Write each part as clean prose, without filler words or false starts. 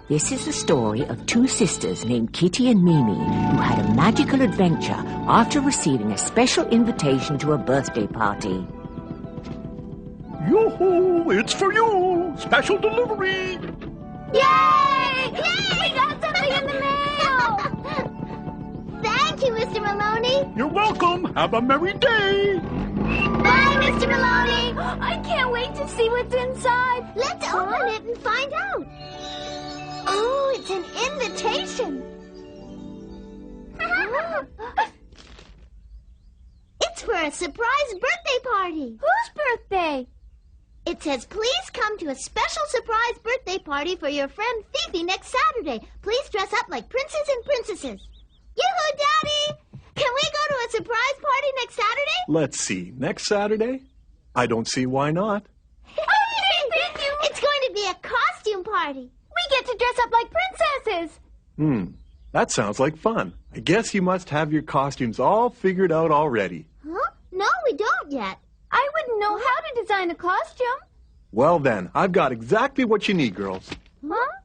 This is the story of two sisters named Kitty and Mimi who had a magical adventure after receiving a special invitation to a birthday party. Yoo-hoo! It's for you! Special delivery! Yay! Yay! We got something in the mail! Thank you, Mr. Maloney. You're welcome! Have a merry day! Bye, Mr. Maloney! I can't wait to see what's inside. Let's open it and find out. Oh, it's an invitation. It's for a surprise birthday party. Whose birthday? It says, please come to a special surprise birthday party for your friend Fifi next Saturday. Please dress up like princes and princesses. Yoo-hoo, Daddy! Can we go to a surprise party next Saturday? Let's see. Next Saturday? I don't see why not. Thank you! It's going to be a costume party. We get to dress up like princesses. That sounds like fun. I guess you must have your costumes all figured out already. Huh? No, we don't yet. I wouldn't know how to design a costume. Well then, I've got exactly what you need, girls. Huh?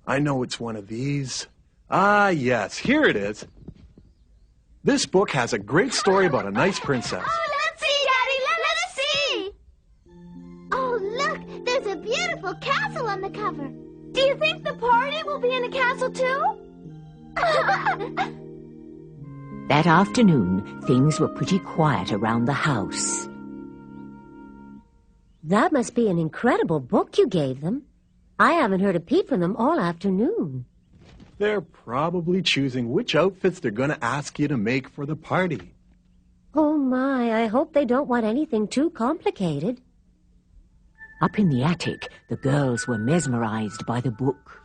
I know it's one of these. Ah, yes, here it is. This book has a great story about a nice princess. Oh, let's see, Daddy. Let us see. Oh, look, there's a beautiful castle on the cover. Do you think the party will be in a castle, too? That afternoon, things were pretty quiet around the house. That must be an incredible book you gave them. I haven't heard a peep from them all afternoon. They're probably choosing which outfits they're going to ask you to make for the party. Oh, my, I hope they don't want anything too complicated. Up in the attic, the girls were mesmerized by the book.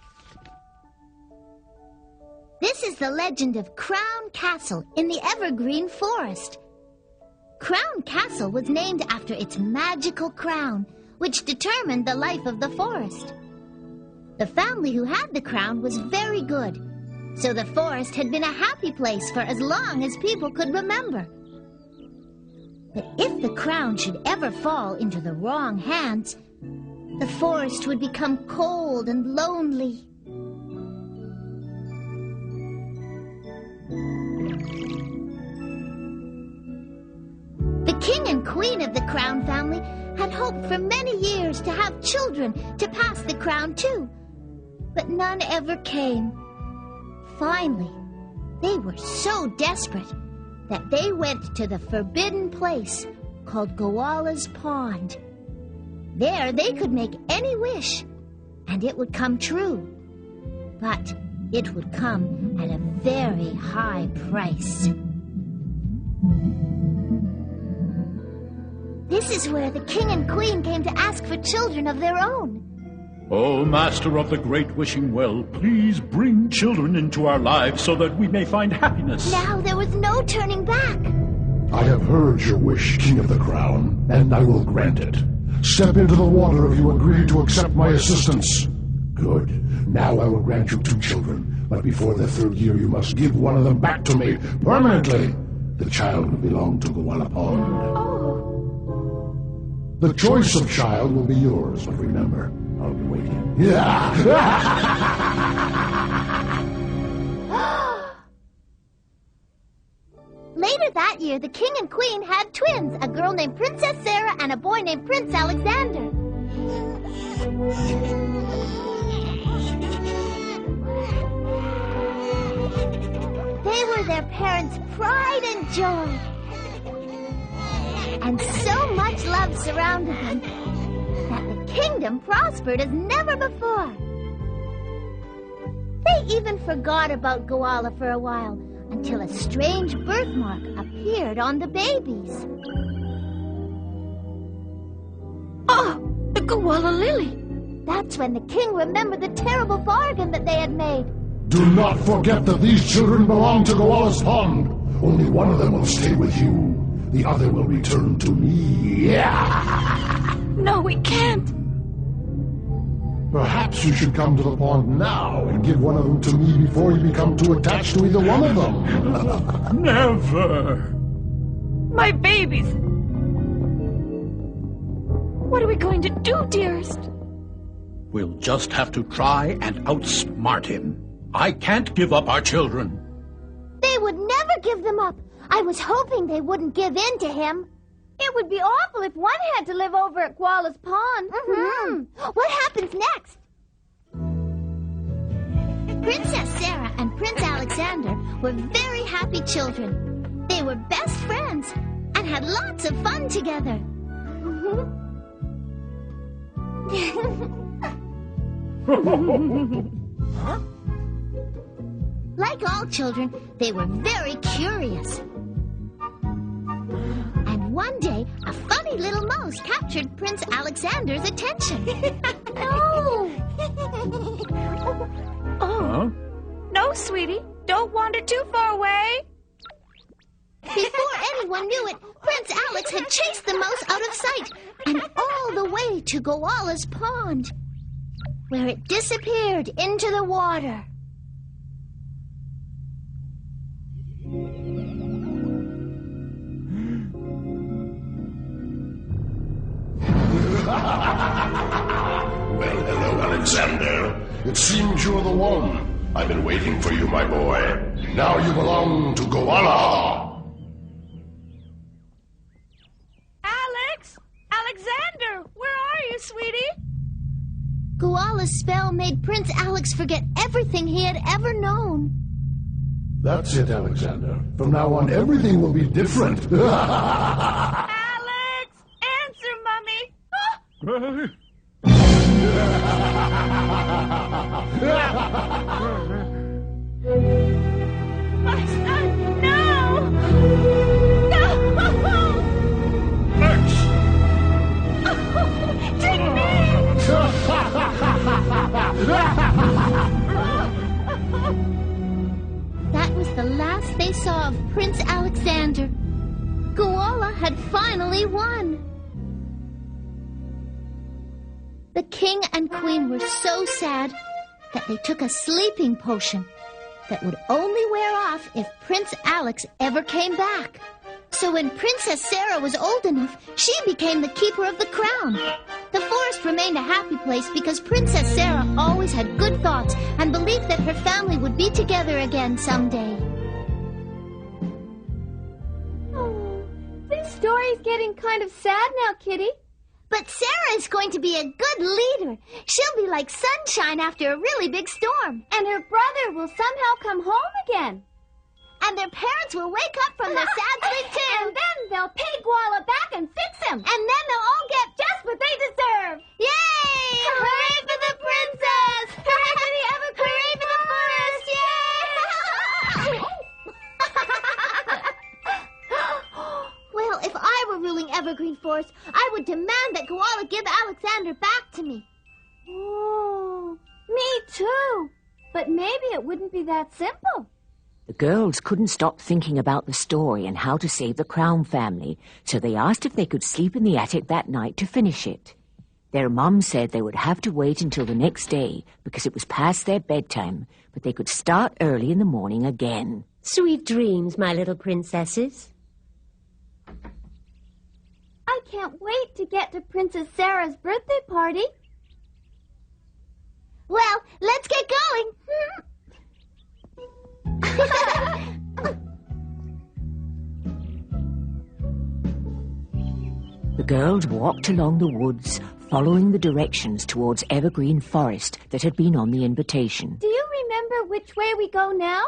This is the legend of Crown Castle in the Evergreen Forest. Crown Castle was named after its magical crown, which determined the life of the forest. The family who had the crown was very good, so the forest had been a happy place for as long as people could remember. But if the crown should ever fall into the wrong hands, the forest would become cold and lonely. The king and queen of the Crown family had hoped for many years to have children to pass the crown to, but none ever came. Finally, they were so desperate that they went to the forbidden place called Goala's Pond. There they could make any wish, and it would come true. But it would come at a very high price. This is where the king and queen came to ask for children of their own. Oh, Master of the Great Wishing Well, please bring children into our lives so that we may find happiness. Now there was no turning back. I have heard your wish, King of the Crown, and I will grant it. Step into the water if you agree to accept my assistance. Good. Now I will grant you 2 children, but before the 3rd year you must give one of them back to me permanently. The child will belong to Goala Pond. Oh. The choice of child will be yours, but remember, I'll be waiting. Later that year, the king and queen had twins, a girl named Princess Sarah and a boy named Prince Alexander. They were their parents' pride and joy. And so much love surrounded them that the kingdom prospered as never before. They even forgot about Goala for a while, until a strange birthmark appeared on the babies. Oh, the Goala lily! That's when the king remembered the terrible bargain that they had made. Do not forget that these children belong to Goala's Pond. Only one of them will stay with you. The other will return to me. No, we can't. Perhaps you should come to the pond now and give one of them to me before you become too attached to either one of them. Never! My babies! What are we going to do, dearest? We'll just have to try and outsmart him. I can't give up our children. They would never give them up. I was hoping they wouldn't give in to him. It would be awful if one had to live over at Koala's Pond. What happens next? Princess Sarah and Prince Alexander were very happy children. They were best friends and had lots of fun together. Like all children, they were very curious. And one day, a funny little mouse captured Prince Alexander's attention. Oh. No, sweetie. Don't wander too far away. Before anyone knew it, Prince Alex had chased the mouse out of sight and all the way to Koala's Pond, where it disappeared into the water. Well, hello, Alexander. It seems you're the one. I've been waiting for you, my boy. Now you belong to Koala. Alex! Alexander! Where are you, sweetie? Koala's spell made Prince Alex forget everything he had ever known. That's it, Alexander. From now on, everything will be different. Alex! Answer, Mummy! My son, no! No! Max! Take me! That was the last they saw of Prince Alexander. Koala had finally won. The king and queen were so sad that they took a sleeping potion that would only wear off if Prince Alex ever came back. So when Princess Sarah was old enough, she became the keeper of the crown. The forest remained a happy place because Princess Sarah always had good thoughts and believed that her family would be together again someday. Oh, this story's getting kind of sad now, Kitty. But Sarah is going to be a good leader. She'll be like sunshine after a really big storm. And her brother will somehow come home again. And their parents will wake up from their sad sleep too. And then they'll pay Koala back and fix him. And then they'll all get just what they deserve. Yay! Hooray for the princess! Hooray for the evergreen! Hooray for the forest! Yay! Well, if I were ruling Evergreen Forest, I would demand that Koala give Alexander back to me. Oh, me too. But maybe it wouldn't be that simple. The girls couldn't stop thinking about the story and how to save the Crown family, so they asked if they could sleep in the attic that night to finish it. Their mum said they would have to wait until the next day because it was past their bedtime, but they could start early in the morning again. Sweet dreams, my little princesses. I can't wait to get to Princess Sarah's birthday party. Well, let's get going. The girls walked along the woods, following the directions towards Evergreen Forest that had been on the invitation. Do you remember which way we go now?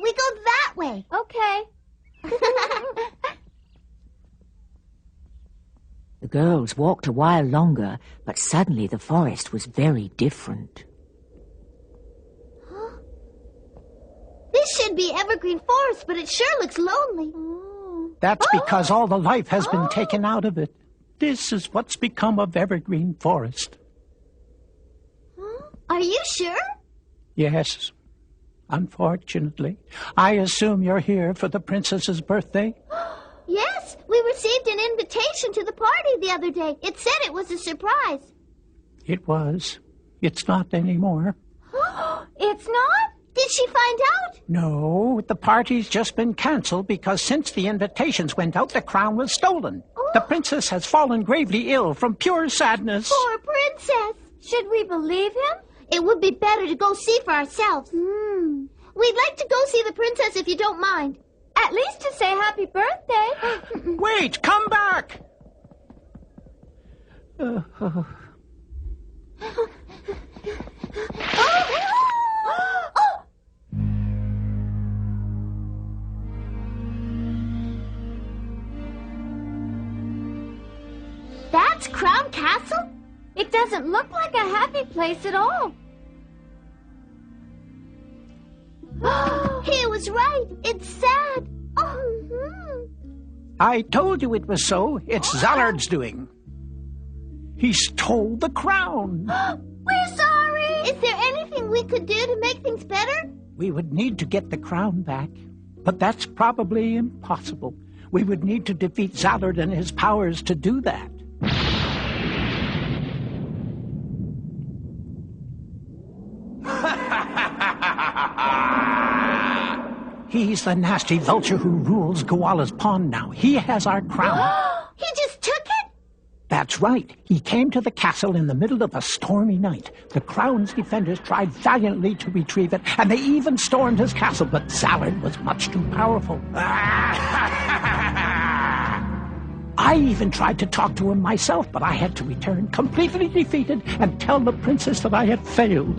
We go that way. Okay. The girls walked a while longer, but suddenly the forest was very different. This should be Evergreen Forest, but it sure looks lonely. That's because all the life has been taken out of it. This is what's become of Evergreen Forest. Are you sure? Yes. Unfortunately. I assume you're here for the princess's birthday? Yes, we received an invitation to the party the other day. It said it was a surprise. It was. It's not anymore. It's not? Did she find out? No, the party's just been canceled because since the invitations went out, the crown was stolen. Oh. The princess has fallen gravely ill from pure sadness. Poor princess. Should we believe him? It would be better to go see for ourselves. We'd like to go see the princess if you don't mind. At least to say happy birthday. Wait, come back! That's Crown Castle? It doesn't look like a happy place at all. He was right. It's sad. I told you it was so. It's Zallard's doing. He stole the crown. We're sorry. Is there anything we could do to make things better? We would need to get the crown back, but that's probably impossible. We would need to defeat Zallard and his powers to do that. He's the nasty vulture who rules Koala's Pond now. He has our crown. He just took it? That's right. He came to the castle in the middle of a stormy night. The crown's defenders tried valiantly to retrieve it, and they even stormed his castle, but Zallard was much too powerful. I even tried to talk to him myself, but I had to return completely defeated and tell the princess that I had failed.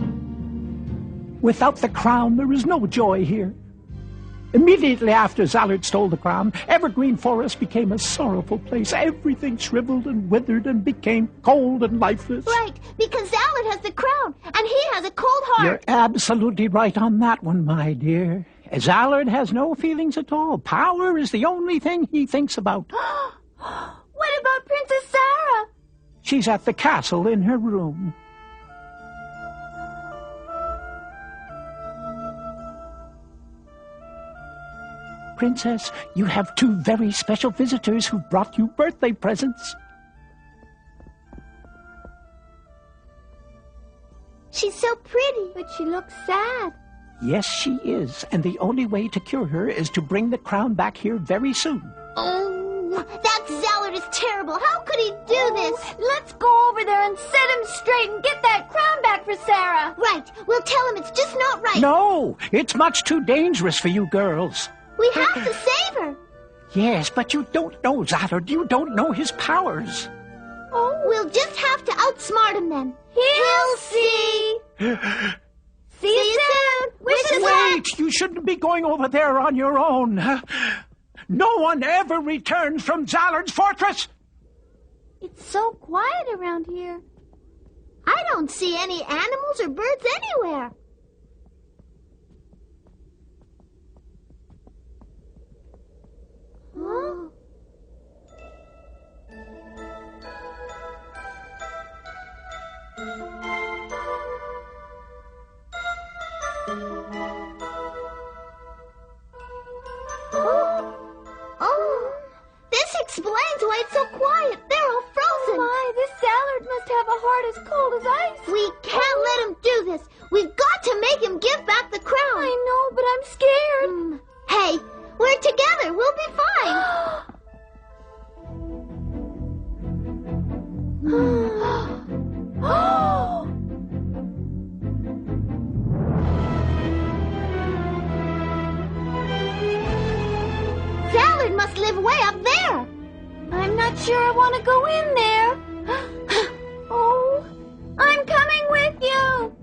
Without the crown, there is no joy here. Immediately after Zallard stole the crown, Evergreen Forest became a sorrowful place. Everything shriveled and withered and became cold and lifeless. Right, because Zallard has the crown, and he has a cold heart. You're absolutely right on that one, my dear. Zallard has no feelings at all. Power is the only thing he thinks about. What about Princess Sarah? She's at the castle in her room. Princess, you have two very special visitors who brought you birthday presents. She's so pretty. But she looks sad. Yes, she is, and the only way to cure her is to bring the crown back here very soon. Oh, that Zallard is terrible. How could he do this? Let's go over there and set him straight and get that crown back for Sarah. Right, we'll tell him it's just not right. No, it's much too dangerous for you girls. We have to save her. Yes, but you don't know Zallard. You don't know his powers. Oh, we'll just have to outsmart him then. He'll see. See you soon. Wish us luck. Wait, you shouldn't be going over there on your own. No one ever returns from Zallard's fortress. It's so quiet around here. I don't see any animals or birds anywhere. Huh? Oh, this explains why it's so quiet. They're all frozen. Oh my, this Zallard must have a heart as cold as ice. We can't let him do this. We've got to make him give back the crown. I know, but I'm scared. Hey, we're together. We'll be fine. Zallard must live way up there. I'm not sure I want to go in there. Oh, I'm coming with you.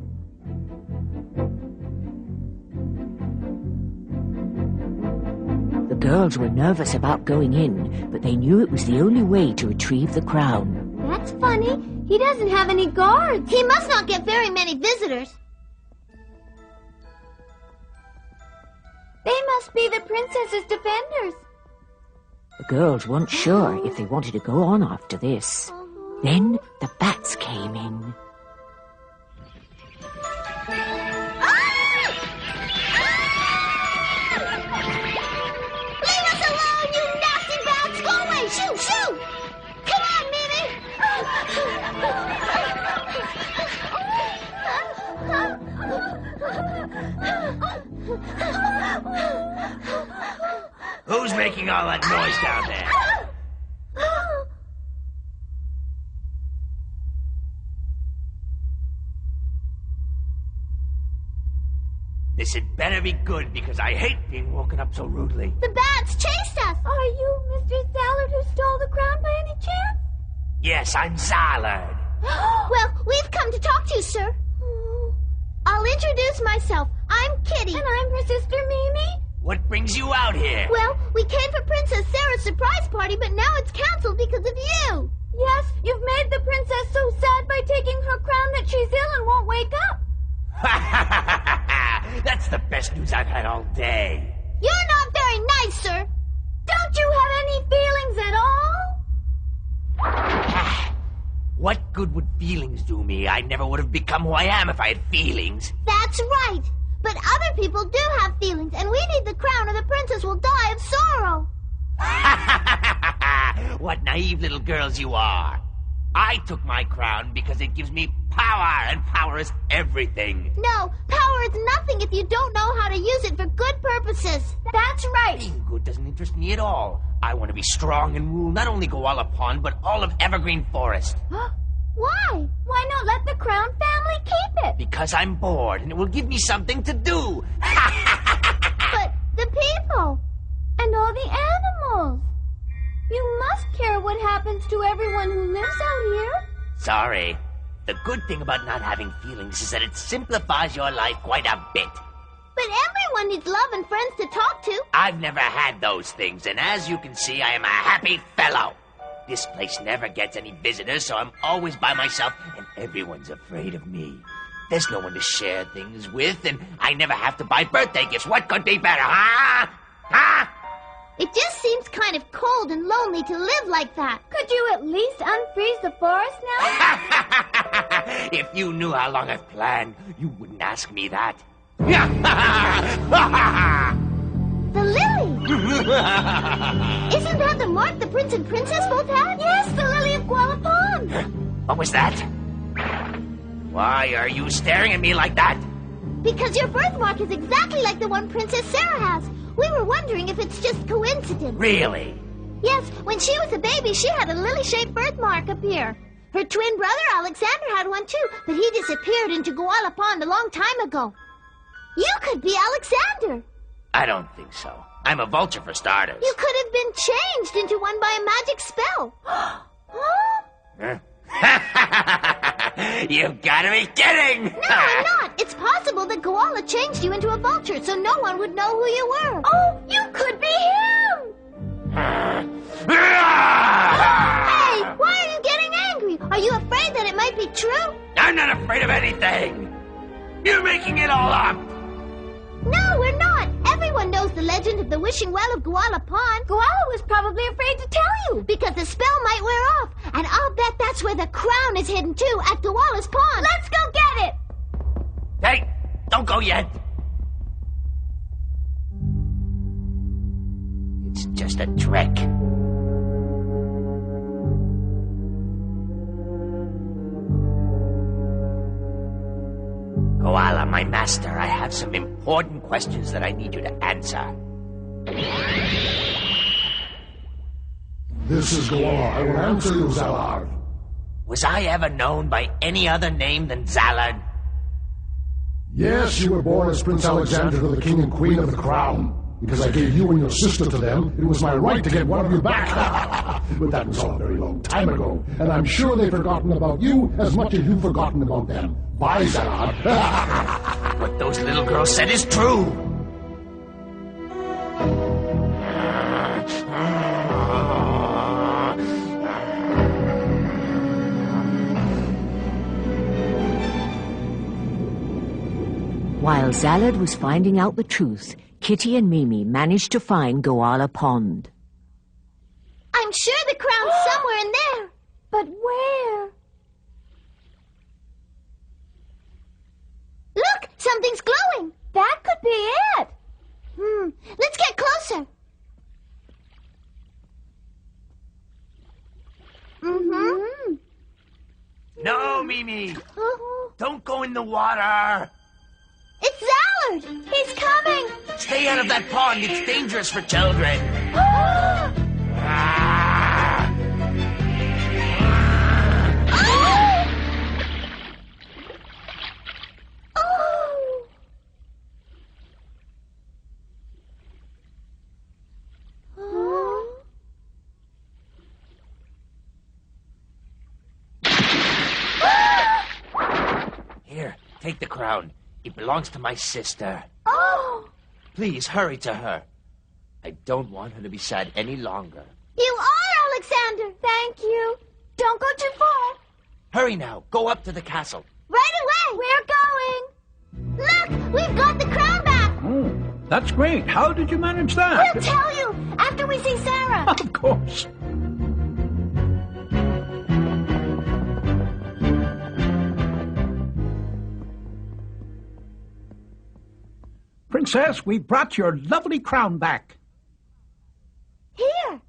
The girls were nervous about going in, but they knew it was the only way to retrieve the crown. That's funny. He doesn't have any guards. He must not get very many visitors. They must be the princess's defenders. The girls weren't sure if they wanted to go on after this. Then the bats came in. Leave us alone, you nasty bats! Go away! Shoo, shoo! Come on, Mimi! making all that noise down there? This had better be good, because I hate being woken up so rudely. The bats chased us! Are you Mr. Zallard who stole the crown by any chance? Yes, I'm Zallard. Well, we've come to talk to you, sir. I'll introduce myself. I'm Kitty. And I'm her sister Mimi. What brings you out here? Well, we came for Princess Sarah's surprise party, but now it's canceled because of you. Yes, you've made the princess so sad by taking her crown that she's ill and won't wake up. That's the best news I've had all day. You're not very nice, sir. Don't you have any feelings at all? What good would feelings do me? I never would have become who I am if I had feelings. That's right. But other people do have feelings, and we need the crown or the princess will die of sorrow. What naive little girls you are. I took my crown because it gives me power, and power is everything. No, power is nothing if you don't know how to use it for good purposes. That's right. Being good doesn't interest me at all. I want to be strong and rule not only Koala Pond, but all of Evergreen Forest. Why? Why not let the Crown family keep it? Because I'm bored, and it will give me something to do. But the people. And all the animals. You must care what happens to everyone who lives out here. Sorry. The good thing about not having feelings is that it simplifies your life quite a bit. But everyone needs love and friends to talk to. I've never had those things, and as you can see, I am a happy fellow. This place never gets any visitors, so I'm always by myself, and everyone's afraid of me. There's no one to share things with, and I never have to buy birthday gifts. What could be better, huh? Huh? It just seems kind of cold and lonely to live like that. Could you at least unfreeze the forest now? If you knew how long I've planned, you wouldn't ask me that. The lily! Isn't that the mark the prince and princess both had? Yes, the lily of Koala Pond. What was that? Why are you staring at me like that? Because your birthmark is exactly like the one Princess Sarah has. We were wondering if it's just coincidence. Really? Yes, when she was a baby, she had a lily-shaped birthmark appear. Her twin brother, Alexander, had one too, but he disappeared into Koala Pond a long time ago. You could be Alexander. I don't think so. I'm a vulture for starters. You could have been changed into one by a magic spell. Huh? You've got to be kidding! No, I'm not. It's possible that Koala changed you into a vulture, so no one would know who you were. Oh, you could be him! Hey, why are you getting angry? Are you afraid that it might be true? I'm not afraid of anything! You're making it all up! No, we're not. Everyone knows the legend of the wishing well of Koala Pond. Koala was probably afraid to tell you. Because the spell might wear off. And I'll bet that's where the crown is hidden too, at Koala's Pond. Let's go get it! Hey, don't go yet. It's just a trick. Koala, my master, I have some important questions that I need you to answer. This is Koala. I will answer you, Zallard. Was I ever known by any other name than Zallard? Yes, you were born as Prince Alexander to the King and Queen of the Crown. Because I gave you and your sister to them, it was my right to get one of you back. But that was all a very long time ago, and I'm sure they've forgotten about you as much as you've forgotten about them. Bye, Zallard. What those little girls said is true. While Zallard was finding out the truth, Kitty and Mimi managed to find Koala Pond. I'm sure the crown's somewhere in there. But where? Look, something's glowing. That could be it. Let's get closer. No, Mimi. Don't go in the water. It's Zallard. Zallard! He's coming! Stay out of that pond. It's dangerous for children. Here, take the crown. It belongs to my sister. Oh! Please hurry to her. I don't want her to be sad any longer. You are Alexander! Thank you. Don't go too far. Hurry now. Go up to the castle. Right away! We're going. Look! We've got the crown back! Oh, that's great. How did you manage that? We'll tell you after we see Sarah! Of course. Princess, we brought your lovely crown back. Here!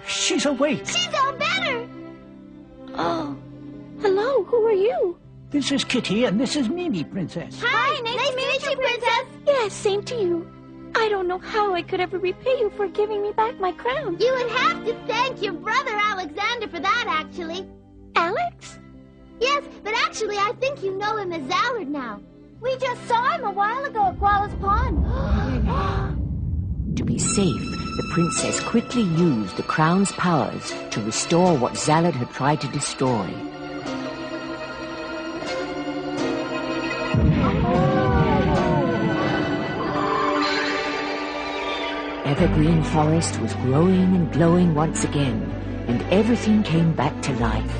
She's awake. She's all better! Oh. Hello, who are you? This is Kitty, and this is Mimi, Princess. Hi, nice to meet you, Princess! Yes, same to you. I don't know how I could ever repay you for giving me back my crown. You would have to thank your brother Alexander for that, actually. Alex? Yes, but actually I think you know him as Zallard now. We just saw him a while ago at Koala's Pond. To be safe, the princess quickly used the crown's powers to restore what Zallard had tried to destroy. Evergreen Forest was growing and glowing once again, and everything came back to life.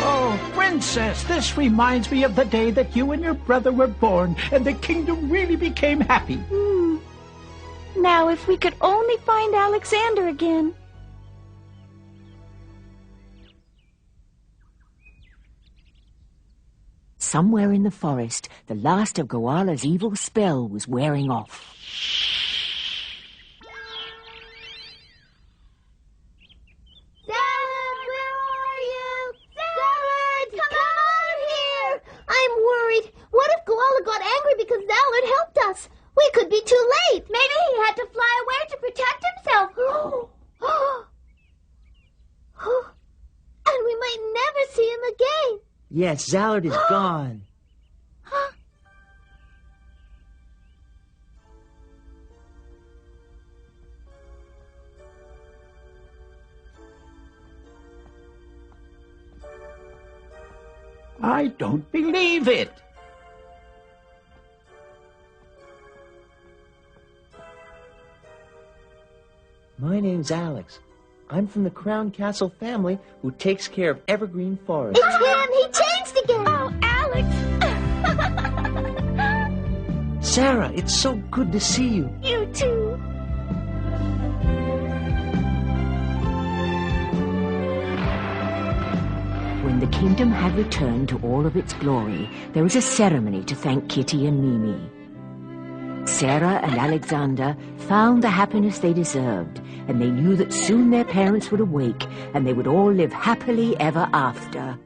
Oh, Princess, this reminds me of the day that you and your brother were born, and the kingdom really became happy. Now, if we could only find Alexander again. Somewhere in the forest, the last of Goala's evil spell was wearing off. Zallard, where are you? Zallard, come on here! I'm worried. What if Koala got angry because Zallard helped us? We could be too late. Maybe he had to fly away to protect himself. And we might never see him again. Yes, Zallard is gone. I don't believe it. My name's Alex. I'm from the Crown Castle family who takes care of Evergreen Forest. It's him! He changed again! Oh, Alex! Sarah, it's so good to see you. You too. When the kingdom had returned to all of its glory, there was a ceremony to thank Kitty and Mimi. Sarah and Alexander found the happiness they deserved, and they knew that soon their parents would awake and they would all live happily ever after.